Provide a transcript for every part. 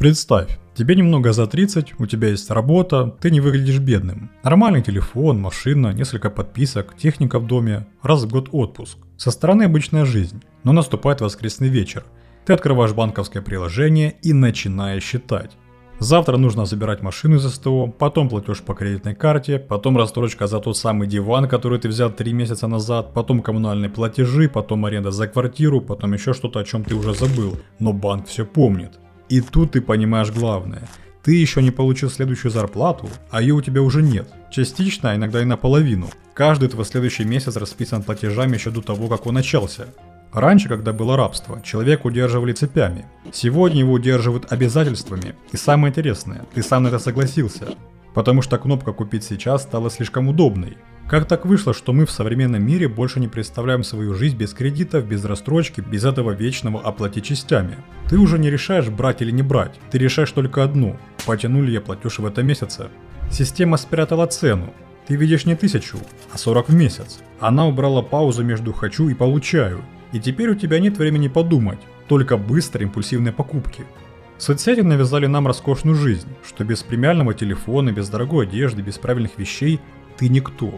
Представь, тебе немного за 30, у тебя есть работа, ты не выглядишь бедным. Нормальный телефон, машина, несколько подписок, техника в доме, раз в год отпуск. Со стороны обычная жизнь, но наступает воскресный вечер. Ты открываешь банковское приложение и начинаешь считать. Завтра нужно забирать машину из СТО, потом платеж по кредитной карте, потом рассрочка за тот самый диван, который ты взял 3 месяца назад, потом коммунальные платежи, потом аренда за квартиру, потом еще что-то, о чем ты уже забыл, но банк все помнит. И тут ты понимаешь главное. Ты еще не получил следующую зарплату, а ее у тебя уже нет. Частично, а иногда и наполовину. Каждый твой следующий месяц расписан платежами еще до того, как он начался. Раньше, когда было рабство, человека удерживали цепями. Сегодня его удерживают обязательствами. И самое интересное, ты сам на это согласился. Потому что кнопка «Купить сейчас» стала слишком удобной. Как так вышло, что мы в современном мире больше не представляем свою жизнь без кредитов, без рассрочки, без этого вечного оплатить частями? Ты уже не решаешь, брать или не брать, ты решаешь только одну – потяну ли я платеж в этом месяце. Система спрятала цену. Ты видишь не 1000, а 40 в месяц. Она убрала паузу между «хочу» и «получаю». И теперь у тебя нет времени подумать, только быстрые импульсивные покупки. Соцсети навязали нам роскошную жизнь, что без премиального телефона, без дорогой одежды, без правильных вещей ты никто.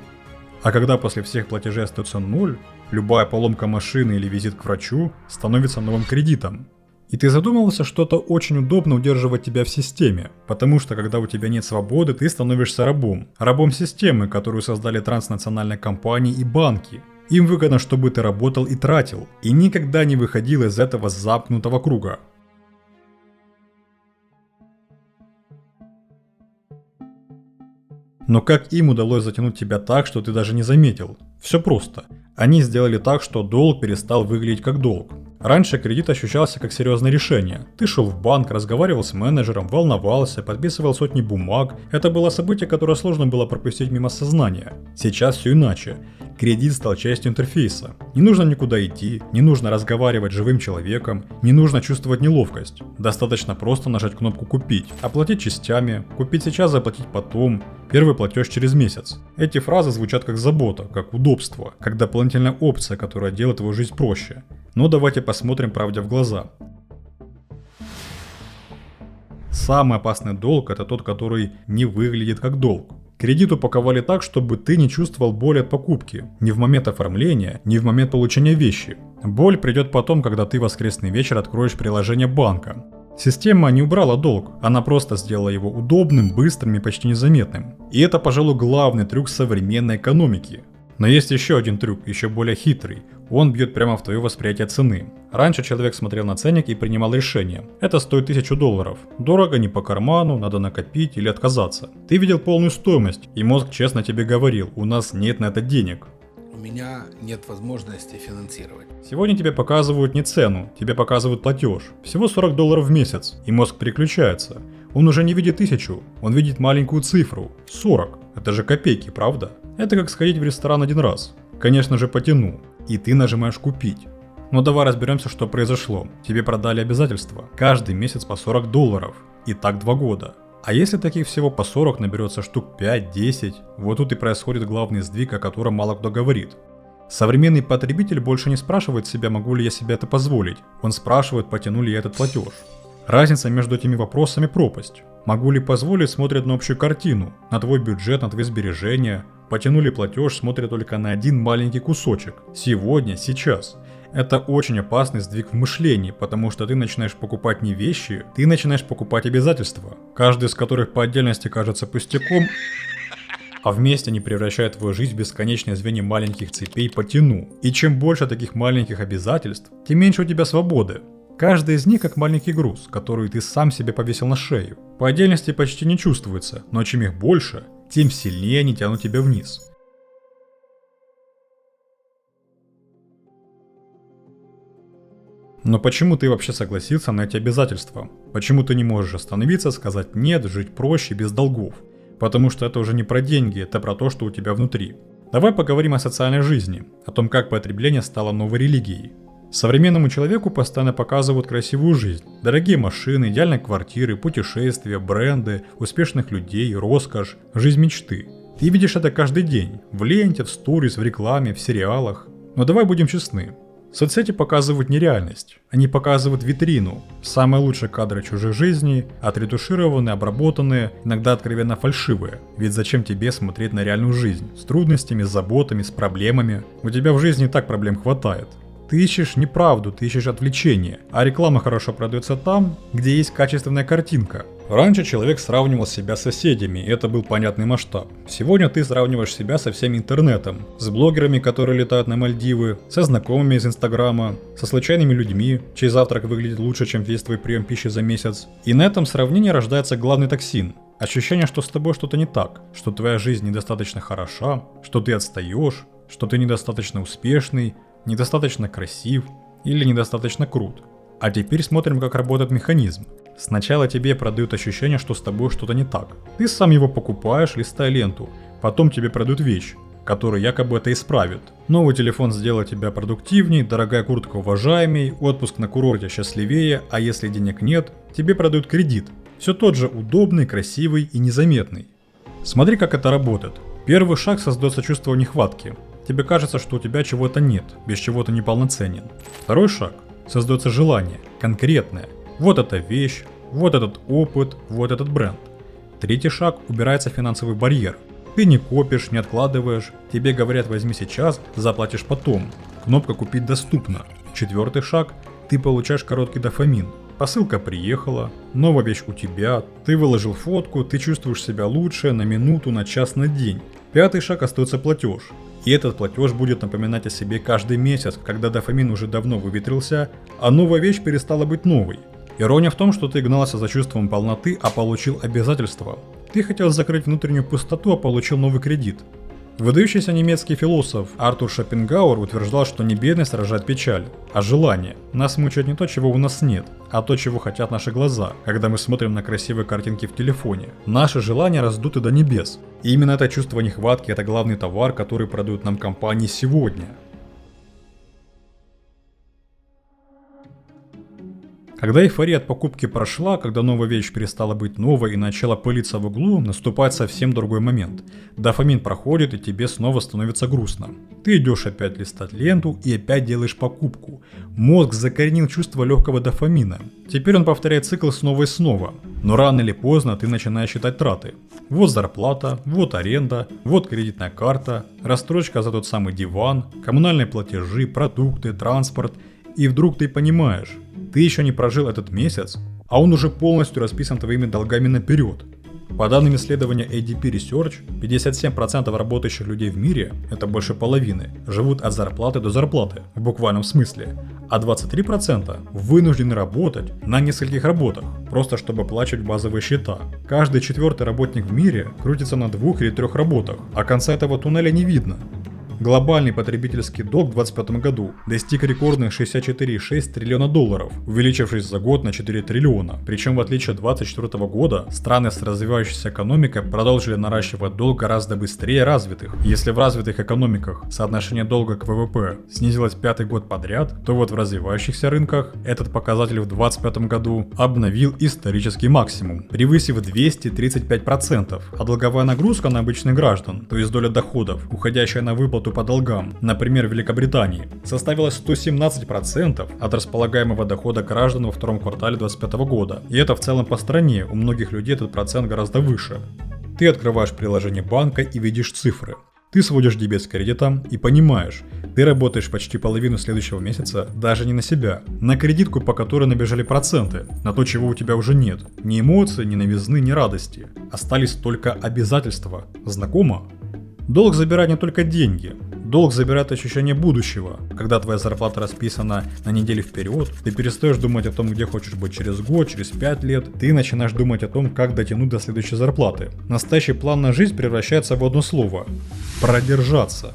А когда после всех платежей остается 0, любая поломка машины или визит к врачу становится новым кредитом. И ты задумывался, что это очень удобно удерживать тебя в системе, потому что когда у тебя нет свободы, ты становишься рабом. Рабом системы, которую создали транснациональные компании и банки. Им выгодно, чтобы ты работал и тратил, и никогда не выходил из этого замкнутого круга. Но как им удалось затянуть тебя так, что ты даже не заметил? Все просто. Они сделали так, что долг перестал выглядеть как долг. Раньше кредит ощущался как серьезное решение. Ты шел в банк, разговаривал с менеджером, волновался, подписывал сотни бумаг. Это было событие, которое сложно было пропустить мимо сознания. Сейчас все иначе. Кредит стал частью интерфейса. Не нужно никуда идти, не нужно разговаривать с живым человеком, не нужно чувствовать неловкость. Достаточно просто нажать кнопку «Купить», оплатить частями, купить сейчас, заплатить потом, первый платеж через месяц. Эти фразы звучат как забота, как удобство, как дополнительная опция, которая делает твою жизнь проще. Но давайте посмотрим правде в глаза. Самый опасный долг – это тот, который не выглядит как долг. Кредит упаковали так, чтобы ты не чувствовал боли от покупки, ни в момент оформления, ни в момент получения вещи. Боль придет потом, когда ты в воскресный вечер откроешь приложение банка. Система не убрала долг, она просто сделала его удобным, быстрым и почти незаметным. И это, пожалуй, главный трюк современной экономики. Но есть еще один трюк, еще более хитрый. Он бьет прямо в твое восприятие цены. Раньше человек смотрел на ценник и принимал решение. Это стоит $1000. Дорого, не по карману, надо накопить или отказаться. Ты видел полную стоимость, и мозг честно тебе говорил, у нас нет на это денег. У меня нет возможности финансировать. Сегодня тебе показывают не цену, тебе показывают платеж. Всего $40 в месяц, и мозг переключается. Он уже не видит 1000, он видит маленькую цифру. 40. Это же копейки, правда? Это как сходить в ресторан один раз. Конечно же потяну. И ты нажимаешь «Купить». Но давай разберемся, что произошло. Тебе продали обязательства. Каждый месяц по $40. И так 2 года. А если таких всего по 40 наберется штук 5-10, вот тут и происходит главный сдвиг, о котором мало кто говорит. Современный потребитель больше не спрашивает себя, могу ли я себе это позволить. Он спрашивает, потяну ли я этот платеж. Разница между этими вопросами пропасть. Могу ли позволить, смотрят на общую картину, на твой бюджет, на твои сбережения. Потяну ли платеж, смотрят только на один маленький кусочек. Сегодня, сейчас. Это очень опасный сдвиг в мышлении, потому что ты начинаешь покупать не вещи, ты начинаешь покупать обязательства, каждый из которых по отдельности кажется пустяком, а вместе они превращают твою жизнь в бесконечное звенья маленьких цепей «потяну». И чем больше таких маленьких обязательств, тем меньше у тебя свободы. Каждый из них как маленький груз, который ты сам себе повесил на шею. По отдельности почти не чувствуется, но чем их больше, тем сильнее они тянут тебя вниз. Но почему ты вообще согласился на эти обязательства? Почему ты не можешь остановиться, сказать «нет», жить проще, без долгов? Потому что это уже не про деньги, это про то, что у тебя внутри. Давай поговорим о социальной жизни, о том, как потребление стало новой религией. Современному человеку постоянно показывают красивую жизнь. Дорогие машины, идеальные квартиры, путешествия, бренды, успешных людей, роскошь, жизнь мечты. Ты видишь это каждый день, в ленте, в сторис, в рекламе, в сериалах. Но давай будем честны. Соцсети показывают нереальность. Они показывают витрину. Самые лучшие кадры чужих жизней, отретушированные, обработанные, иногда откровенно фальшивые. Ведь зачем тебе смотреть на реальную жизнь? С трудностями, с заботами, с проблемами. У тебя в жизни и так проблем хватает. Ты ищешь не правду, ты ищешь отвлечение, а реклама хорошо продается там, где есть качественная картинка. Раньше человек сравнивал себя с соседями, и это был понятный масштаб. Сегодня ты сравниваешь себя со всем интернетом, с блогерами, которые летают на Мальдивы, со знакомыми из Инстаграма, со случайными людьми, чей завтрак выглядит лучше, чем весь твой прием пищи за месяц. И на этом сравнении рождается главный токсин. Ощущение, что с тобой что-то не так, что твоя жизнь недостаточно хороша, что ты отстаешь, что ты недостаточно успешный, недостаточно красив или недостаточно крут. А теперь смотрим, как работает механизм. Сначала тебе продают ощущение, что с тобой что-то не так. Ты сам его покупаешь, листая ленту. Потом тебе продают вещь, которая якобы это исправит. Новый телефон сделает тебя продуктивней, дорогая куртка уважаемей, отпуск на курорте счастливее, а если денег нет, тебе продают кредит. Все тот же удобный, красивый и незаметный. Смотри, как это работает. Первый шаг создается чувство нехватки. Тебе кажется, что у тебя чего-то нет, без чего ты неполноценен. Второй шаг. Создается желание, конкретное. Вот эта вещь, вот этот опыт, вот этот бренд. Третий шаг. Убирается финансовый барьер. Ты не копишь, не откладываешь. Тебе говорят: возьми сейчас, заплатишь потом. Кнопка «Купить» доступна. Четвертый шаг. Ты получаешь короткий дофамин. Посылка приехала, новая вещь у тебя, ты выложил фотку, ты чувствуешь себя лучше на минуту, на час, на день. Пятый шаг. Остается платеж. И этот платеж будет напоминать о себе каждый месяц, когда дофамин уже давно выветрился, а новая вещь перестала быть новой. Ирония в том, что ты гнался за чувством полноты, а получил обязательства. Ты хотел закрыть внутреннюю пустоту, а получил новый кредит. Выдающийся немецкий философ Артур Шопенгауэр утверждал, что не бедность рождает печаль, а желание. Нас мучает не то, чего у нас нет, а то, чего хотят наши глаза, когда мы смотрим на красивые картинки в телефоне. Наши желания раздуты до небес. И именно это чувство нехватки – это главный товар, который продают нам компании сегодня. Когда эйфория от покупки прошла, когда новая вещь перестала быть новой и начала пылиться в углу, наступает совсем другой момент. Дофамин проходит, и тебе снова становится грустно. Ты идешь опять листать ленту и опять делаешь покупку. Мозг закоренил чувство легкого дофамина. Теперь он повторяет цикл снова и снова. Но рано или поздно ты начинаешь считать траты. Вот зарплата, вот аренда, вот кредитная карта, рассрочка за тот самый диван, коммунальные платежи, продукты, транспорт. И вдруг ты понимаешь, ты еще не прожил этот месяц, а он уже полностью расписан твоими долгами наперед. По данным исследования ADP Research, 57% работающих людей в мире, это больше половины, живут от зарплаты до зарплаты, в буквальном смысле, а 23% вынуждены работать на нескольких работах, просто чтобы оплачивать базовые счета. Каждый четвертый работник в мире крутится на 2 или 3 работах, а конца этого туннеля не видно. Глобальный потребительский долг в 2025 году достиг рекордных 64,6 триллиона долларов, увеличившись за год на 4 триллиона. Причем в отличие от 2024 года, страны с развивающейся экономикой продолжили наращивать долг гораздо быстрее развитых. Если в развитых экономиках соотношение долга к ВВП снизилось 5-й год подряд, то вот в развивающихся рынках этот показатель в 2025 году обновил исторический максимум, превысив 235%, а долговая нагрузка на обычных граждан, то есть доля доходов, уходящая на выплату по долгам, например, в Великобритании, составила 117% от располагаемого дохода граждан во втором квартале 2025 года. И это в целом по стране, у многих людей этот процент гораздо выше. Ты открываешь приложение банка и видишь цифры. Ты сводишь дебет с кредитом и понимаешь, ты работаешь почти половину следующего месяца даже не на себя, на кредитку, по которой набежали проценты, на то, чего у тебя уже нет. Ни эмоций, ни новизны, ни радости. Остались только обязательства. Знакомо? Долг забирает не только деньги. Долг забирает ощущение будущего. Когда твоя зарплата расписана на неделю вперед, ты перестаешь думать о том, где хочешь быть через год, через 5 лет. Ты начинаешь думать о том, как дотянуть до следующей зарплаты. Настоящий план на жизнь превращается в одно слово – продержаться.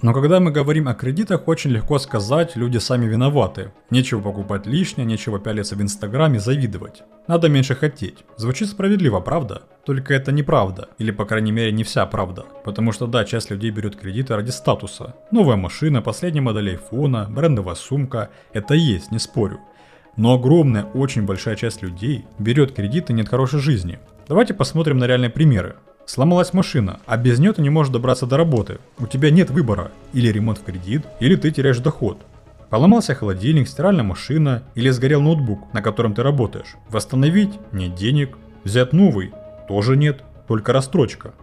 Но когда мы говорим о кредитах, очень легко сказать, люди сами виноваты. Нечего покупать лишнее, нечего пялиться в Инстаграме, завидовать. Надо меньше хотеть. Звучит справедливо, правда? Только это неправда. Или по крайней мере не вся правда. Потому что да, часть людей берет кредиты ради статуса. Новая машина, последняя модель айфона, брендовая сумка. Это есть, не спорю. Но огромная, очень большая часть людей берет кредиты не от хорошей жизни. Давайте посмотрим на реальные примеры. Сломалась машина, а без нее ты не можешь добраться до работы. У тебя нет выбора. Или ремонт в кредит, или ты теряешь доход. Поломался холодильник, стиральная машина или сгорел ноутбук, на котором ты работаешь. Восстановить – нет денег. Взять новый – тоже нет, только рассрочка.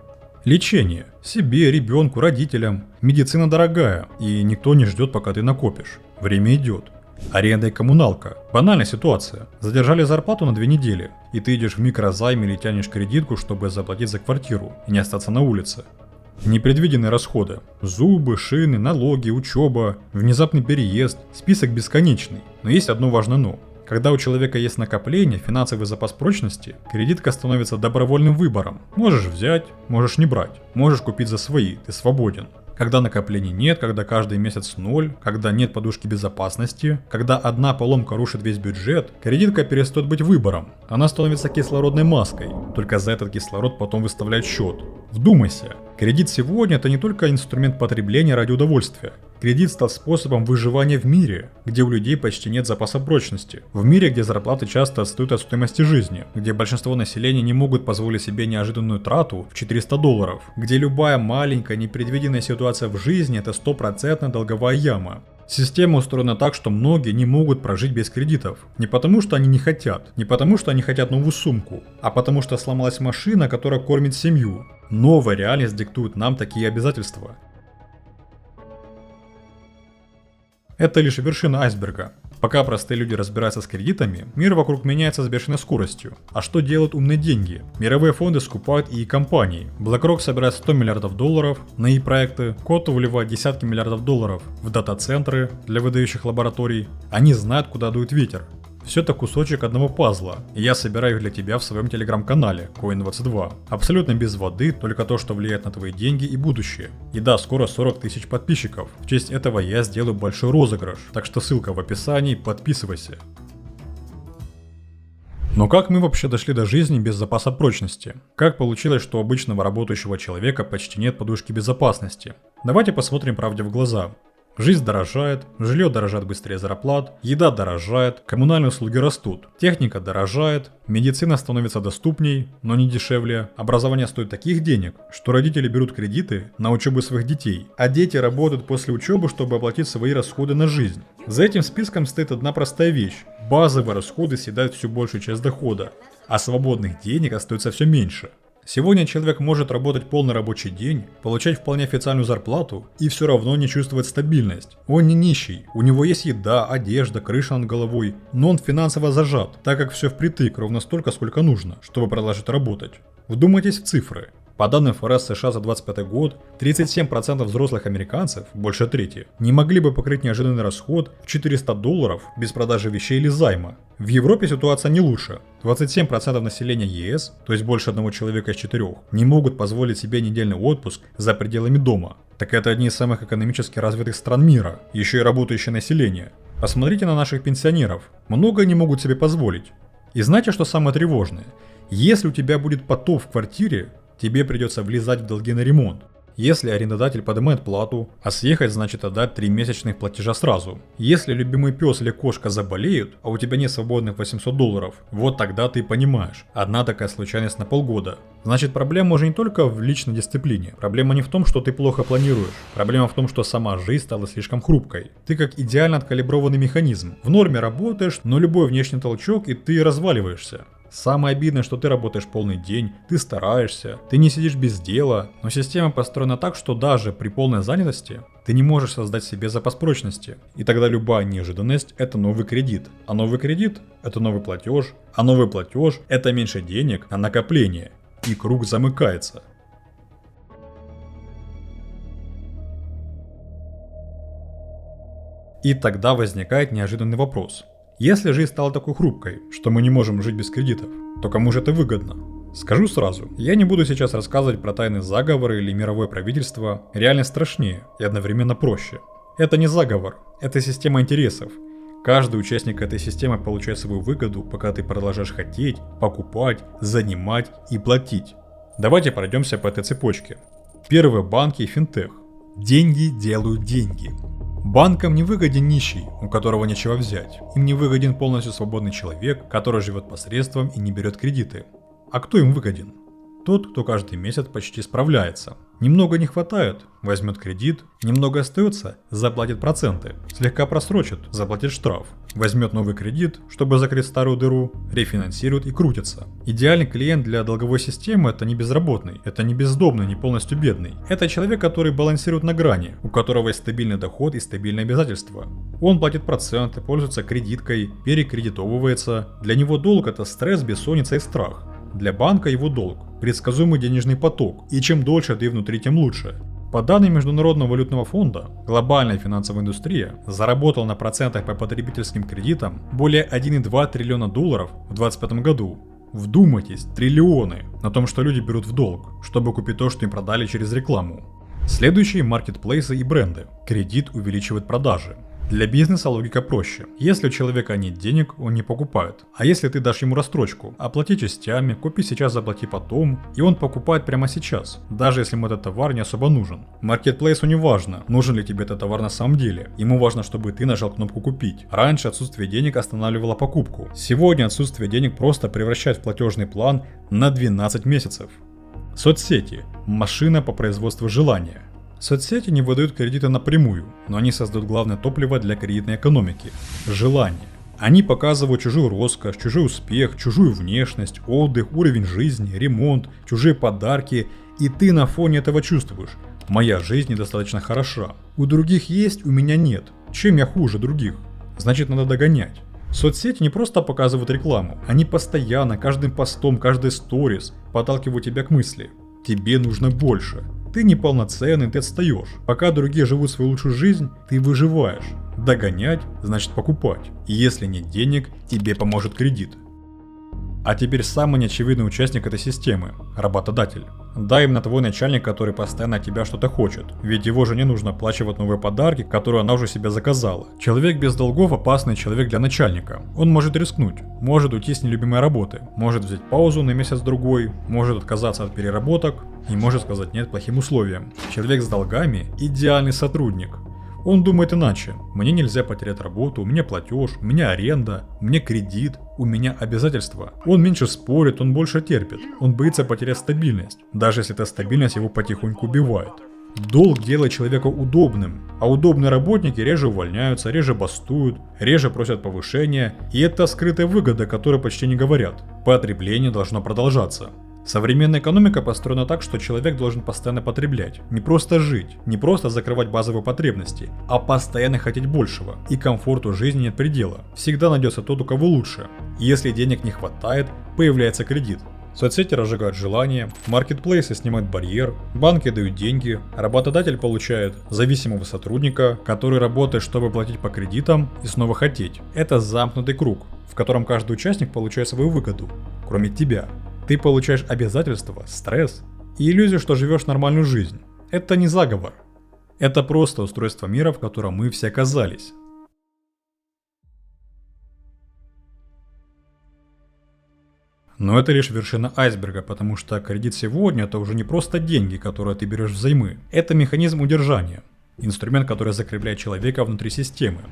Лечение – себе, ребенку, родителям. Медицина дорогая, и никто не ждет, пока ты накопишь. Время идет. Аренда и коммуналка. Банальная ситуация. Задержали зарплату на 2 недели, и ты идешь в микрозайм или тянешь кредитку, чтобы заплатить за квартиру и не остаться на улице. Непредвиденные расходы. Зубы, шины, налоги, учеба, внезапный переезд. Список бесконечный. Но есть одно важное но. Когда у человека есть накопление, финансовый запас прочности, кредитка становится добровольным выбором. Можешь взять, можешь не брать. Можешь купить за свои, ты свободен. Когда накоплений нет, когда каждый месяц ноль, когда нет подушки безопасности, когда одна поломка рушит весь бюджет, кредитка перестает быть выбором. Она становится кислородной маской. Только за этот кислород потом выставляют счет. Вдумайся, кредит сегодня это не только инструмент потребления ради удовольствия. Кредит стал способом выживания в мире, где у людей почти нет запаса прочности. В мире, где зарплаты часто отстают от стоимости жизни, где большинство населения не могут позволить себе неожиданную трату в $400, где любая маленькая непредвиденная ситуация в жизни это 100% долговая яма. Система устроена так, что многие не могут прожить без кредитов. Не потому, что они не хотят, не потому, что они хотят новую сумку, а потому, что сломалась машина, которая кормит семью. Новая реальность диктует нам такие обязательства. Это лишь вершина айсберга. Пока простые люди разбираются с кредитами, мир вокруг меняется с бешеной скоростью. А что делают умные деньги? Мировые фонды скупают и компании. BlackRock собирает $100 миллиардов на и-проекты, Кота вливает десятки миллиардов долларов в дата-центры для выдающих лабораторий. Они знают, куда дует ветер. Все это кусочек одного пазла, и я собираю их для тебя в своем телеграм-канале Coin22. Абсолютно без воды, только то, что влияет на твои деньги и будущее. И да, скоро 40 тысяч подписчиков. В честь этого я сделаю большой розыгрыш, так что ссылка в описании, подписывайся. Но как мы вообще дошли до жизни без запаса прочности? Как получилось, что у обычного работающего человека почти нет подушки безопасности? Давайте посмотрим правде в глаза. Жизнь дорожает, жилье дорожает быстрее зарплат, еда дорожает, коммунальные услуги растут, техника дорожает, медицина становится доступней, но не дешевле, образование стоит таких денег, что родители берут кредиты на учебу своих детей, а дети работают после учебы, чтобы оплатить свои расходы на жизнь. За этим списком стоит одна простая вещь – базовые расходы съедают всю большую часть дохода, а свободных денег остается все меньше. Сегодня человек может работать полный рабочий день, получать вполне официальную зарплату и все равно не чувствовать стабильность. Он не нищий, у него есть еда, одежда, крыша над головой, но он финансово зажат, так как все впритык ровно столько, сколько нужно, чтобы продолжить работать. Вдумайтесь в цифры. По данным ФРС США за 2025 год, 37% взрослых американцев, больше трети, не могли бы покрыть неожиданный расход в $400 без продажи вещей или займа. В Европе ситуация не лучше. 27% населения ЕС, то есть больше одного человека из 4, не могут позволить себе недельный отпуск за пределами дома. Так это одни из самых экономически развитых стран мира, еще и работающее население. Посмотрите на наших пенсионеров, много не могут себе позволить. И знаете, что самое тревожное? Если у тебя будет потоп в квартире, тебе придется влезать в долги на ремонт. Если арендодатель поднимает плату, а съехать значит отдать 3 месячных платежа сразу. Если любимый пес или кошка заболеют, а у тебя нет свободных $800, вот тогда ты понимаешь, одна такая случайность на полгода. Значит, проблема уже не только в личной дисциплине. Проблема не в том, что ты плохо планируешь. Проблема в том, что сама жизнь стала слишком хрупкой. Ты как идеально откалиброванный механизм. В норме работаешь, но любой внешний толчок и ты разваливаешься. Самое обидное, что ты работаешь полный день, ты стараешься, ты не сидишь без дела, но система построена так, что даже при полной занятости ты не можешь создать себе запас прочности. И тогда любая неожиданность – это новый кредит. А новый кредит – это новый платеж. А новый платеж – это меньше денег на накопление. И круг замыкается. И тогда возникает неожиданный вопрос. Если жизнь стала такой хрупкой, что мы не можем жить без кредитов, то кому же это выгодно? Скажу сразу, я не буду сейчас рассказывать про тайные заговоры или мировое правительство, реальность страшнее и одновременно проще. Это не заговор, это система интересов. Каждый участник этой системы получает свою выгоду, пока ты продолжаешь хотеть, покупать, занимать и платить. Давайте пройдемся по этой цепочке. Первые банки и финтех. Деньги делают деньги. Банкам не выгоден нищий, у которого нечего взять. Им не выгоден полностью свободный человек, который живет посредством и не берет кредиты. А кто им выгоден? Тот, кто каждый месяц почти справляется. Немного не хватает, возьмет кредит, немного остается, заплатит проценты, слегка просрочит, заплатит штраф, возьмет новый кредит, чтобы закрыть старую дыру, рефинансирует и крутится. Идеальный клиент для долговой системы — это не безработный, это не бездомный, не полностью бедный. Это человек, который балансирует на грани, у которого есть стабильный доход и стабильные обязательства. Он платит проценты, пользуется кредиткой, перекредитовывается. Для него долг — это стресс, бессонница и страх. Для банка его долг – предсказуемый денежный поток, и чем дольше ты внутри, тем лучше. По данным Международного валютного фонда, глобальная финансовая индустрия заработала на процентах по потребительским кредитам более 1,2 триллиона долларов в 2025 году. Вдумайтесь, триллионы на том, что люди берут в долг, чтобы купить то, что им продали через рекламу. Следующие – маркетплейсы и бренды. Кредит увеличивает продажи. Для бизнеса логика проще. Если у человека нет денег, он не покупает. А если ты дашь ему рассрочку, оплати частями, купи сейчас, заплати потом, и он покупает прямо сейчас, даже если ему этот товар не особо нужен. Маркетплейсу не важно, нужен ли тебе этот товар на самом деле. Ему важно, чтобы ты нажал кнопку «Купить». Раньше отсутствие денег останавливало покупку. Сегодня отсутствие денег просто превращает в платежный план на 12 месяцев. Соцсети – машина по производству желания. Соцсети не выдают кредиты напрямую, но они создают главное топливо для кредитной экономики – желание. Они показывают чужую роскошь, чужой успех, чужую внешность, отдых, уровень жизни, ремонт, чужие подарки, и ты на фоне этого чувствуешь – моя жизнь недостаточно хороша. У других есть, у меня нет. Чем я хуже других? Значит, надо догонять. Соцсети не просто показывают рекламу, они постоянно, каждым постом, каждой сторис подталкивают тебя к мысли – тебе нужно больше. Ты неполноценный, ты отстаешь. Пока другие живут свою лучшую жизнь, ты выживаешь. Догонять значит покупать. И если нет денег, тебе поможет кредит. А теперь самый неочевидный участник этой системы – работодатель. Да, именно твой начальник, который постоянно от тебя что-то хочет, ведь его жене нужно оплачивать новые подарки, которые она уже себе заказала. Человек без долгов – опасный человек для начальника. Он может рискнуть, может уйти с нелюбимой работы, может взять паузу на месяц-другой, может отказаться от переработок и может сказать нет плохим условиям. Человек с долгами – идеальный сотрудник. Он думает иначе. Мне нельзя потерять работу, у меня платеж, у меня аренда, у меня кредит, у меня обязательства. Он меньше спорит, он больше терпит. Он боится потерять стабильность, даже если эта стабильность его потихоньку убивает. Долг делает человека удобным, а удобные работники реже увольняются, реже бастуют, реже просят повышения, и это скрытая выгода, о которой почти не говорят. Потребление должно продолжаться. Современная экономика построена так, что человек должен постоянно потреблять, не просто жить, не просто закрывать базовые потребности, а постоянно хотеть большего, и комфорту жизни нет предела. Всегда найдется тот, у кого лучше. И если денег не хватает, появляется кредит. Соцсети разжигают желание, маркетплейсы снимают барьер, банки дают деньги, работодатель получает зависимого сотрудника, который работает, чтобы платить по кредитам и снова хотеть. Это замкнутый круг, в котором каждый участник получает свою выгоду, кроме тебя. Ты получаешь обязательства, стресс и иллюзию, что живешь нормальную жизнь. Это не заговор. Это просто устройство мира, в котором мы все оказались. Но это лишь вершина айсберга, потому что кредит сегодня – это уже не просто деньги, которые ты берешь взаймы. Это механизм удержания, инструмент, который закрепляет человека внутри системы.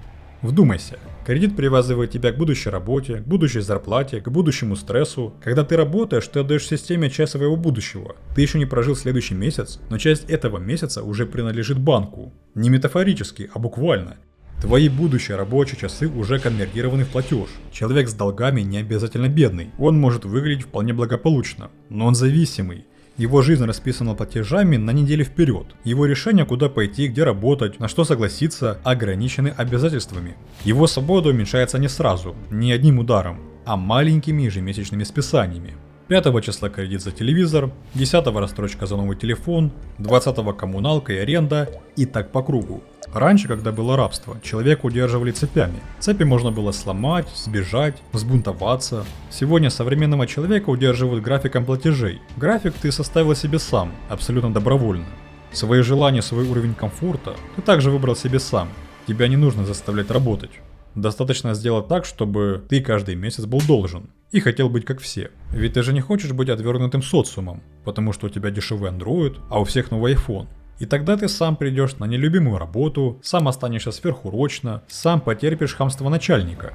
Вдумайся, кредит привязывает тебя к будущей работе, к будущей зарплате, к будущему стрессу. Когда ты работаешь, ты отдаешь системе часть своего будущего. Ты еще не прожил следующий месяц, но часть этого месяца уже принадлежит банку. Не метафорически, а буквально. Твои будущие рабочие часы уже конвертированы в платеж. Человек с долгами не обязательно бедный. Он может выглядеть вполне благополучно, но он зависимый. Его жизнь расписана платежами на неделю вперед. Его решение, куда пойти, где работать, на что согласиться, ограничены обязательствами. Его свобода уменьшается не сразу, не одним ударом, а маленькими ежемесячными списаниями. 5 числа кредит за телевизор, 10 рассрочка за новый телефон, 20 коммуналка и аренда, и так по кругу. Раньше, когда было рабство, человека удерживали цепями. Цепи можно было сломать, сбежать, взбунтоваться. Сегодня современного человека удерживают графиком платежей. График ты составил себе сам, абсолютно добровольно. Свои желания, свой уровень комфорта ты также выбрал себе сам. Тебя не нужно заставлять работать. Достаточно сделать так, чтобы ты каждый месяц был должен и хотел быть как все. Ведь ты же не хочешь быть отвергнутым социумом, потому что у тебя дешевый Android, а у всех новый iPhone. И тогда ты сам придешь на нелюбимую работу, сам останешься сверхурочно, сам потерпишь хамство начальника.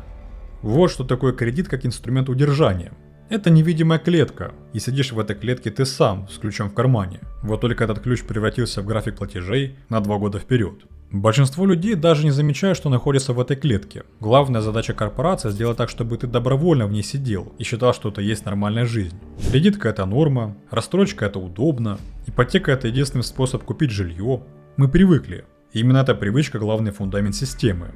Вот что такое кредит как инструмент удержания. Это невидимая клетка, и сидишь в этой клетке ты сам с ключом в кармане. Вот только этот ключ превратился в график платежей на 2 года вперед. Большинство людей даже не замечают, что находятся в этой клетке. Главная задача корпорации сделать так, чтобы ты добровольно в ней сидел и считал, что это есть нормальная жизнь. Кредитка это норма, рассрочка это удобно, ипотека это единственный способ купить жилье. Мы привыкли. И именно эта привычка главный фундамент системы.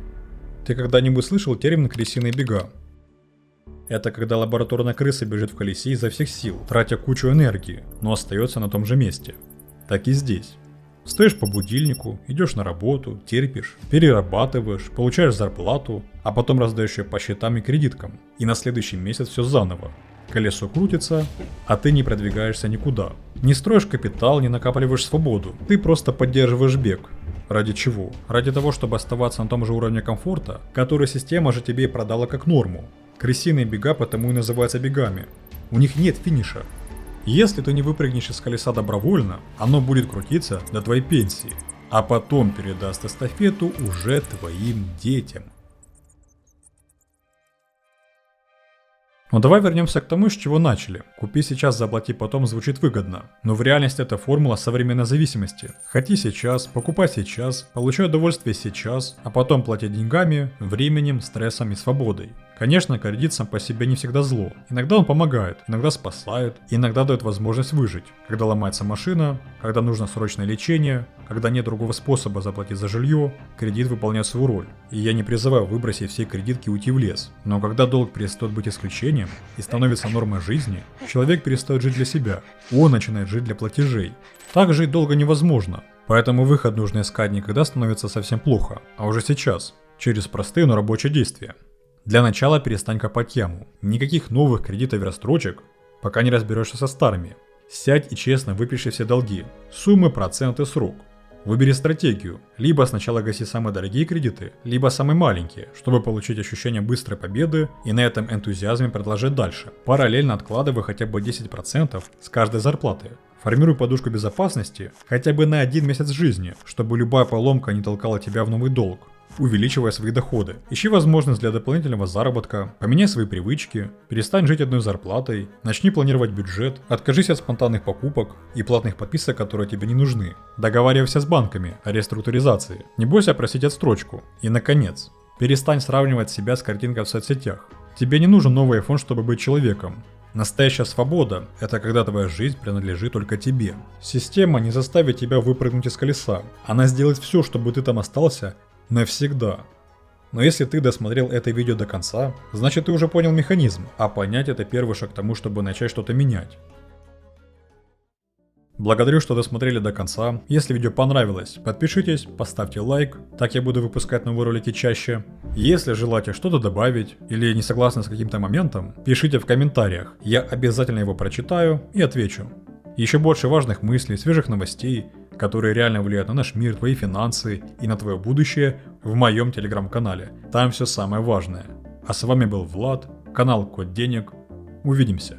Ты когда-нибудь слышал термин крысиные бега? Это когда лабораторная крыса бежит в колесе изо всех сил, тратя кучу энергии, но остается на том же месте. Так и здесь. Стоишь по будильнику, идешь на работу, терпишь, перерабатываешь, получаешь зарплату, а потом раздаешь ее по счетам и кредиткам. И на следующий месяц все заново. Колесо крутится, а ты не продвигаешься никуда. Не строишь капитал, не накапливаешь свободу. Ты просто поддерживаешь бег. Ради чего? Ради того, чтобы оставаться на том же уровне комфорта, который система же тебе и продала как норму. Крысиные бега потому и называются бегами. У них нет финиша. Если ты не выпрыгнешь из колеса добровольно, оно будет крутиться до твоей пенсии, а потом передаст эстафету уже твоим детям. Но давай вернемся к тому, с чего начали. Купи сейчас, заплати потом звучит выгодно. Но в реальности это формула современной зависимости. Хоти сейчас, покупай сейчас, получай удовольствие сейчас, а потом плати деньгами, временем, стрессом и свободой. Конечно, кредит сам по себе не всегда зло. Иногда он помогает, иногда спасает, иногда дает возможность выжить. Когда ломается машина, когда нужно срочное лечение, когда нет другого способа заплатить за жилье, кредит выполняет свою роль. И я не призываю выбросить все кредитки и уйти в лес. Но когда долг перестает быть исключением и становится нормой жизни, человек перестает жить для себя. Он начинает жить для платежей. Так жить долго невозможно. Поэтому выход нужно искать не когда становится совсем плохо, а уже сейчас, через простые, но рабочие действия. Для начала перестань копать яму. Никаких новых кредитов и рассрочек, пока не разберешься со старыми. Сядь и честно выпиши все долги. Суммы, проценты, срок. Выбери стратегию. Либо сначала гаси самые дорогие кредиты, либо самые маленькие, чтобы получить ощущение быстрой победы и на этом энтузиазме продолжать дальше. Параллельно откладывай хотя бы 10% с каждой зарплаты. Формируй подушку безопасности хотя бы на 1 месяц жизни, чтобы любая поломка не толкала тебя в новый долг. Увеличивая свои доходы. Ищи возможность для дополнительного заработка, поменяй свои привычки, перестань жить одной зарплатой, начни планировать бюджет, откажись от спонтанных покупок и платных подписок, которые тебе не нужны. Договаривайся с банками о реструктуризации. Не бойся просить отсрочку. И наконец, перестань сравнивать себя с картинкой в соцсетях. Тебе не нужен новый iPhone, чтобы быть человеком. Настоящая свобода – это когда твоя жизнь принадлежит только тебе. Система не заставит тебя выпрыгнуть из колеса. Она сделает все, чтобы ты там остался навсегда. Но если ты досмотрел это видео до конца, значит ты уже понял механизм, а понять это первый шаг к тому, чтобы начать что-то менять. Благодарю, что досмотрели до конца. Если видео понравилось, подпишитесь, поставьте лайк, так я буду выпускать новые ролики чаще. Если желаете что-то добавить или не согласны с каким-то моментом, пишите в комментариях, я обязательно его прочитаю и отвечу. Еще больше важных мыслей, свежих новостей, которые реально влияют на наш мир, твои финансы и на твое будущее в моем телеграм-канале. Там все самое важное. А с вами был Влад, канал Код Денег. Увидимся.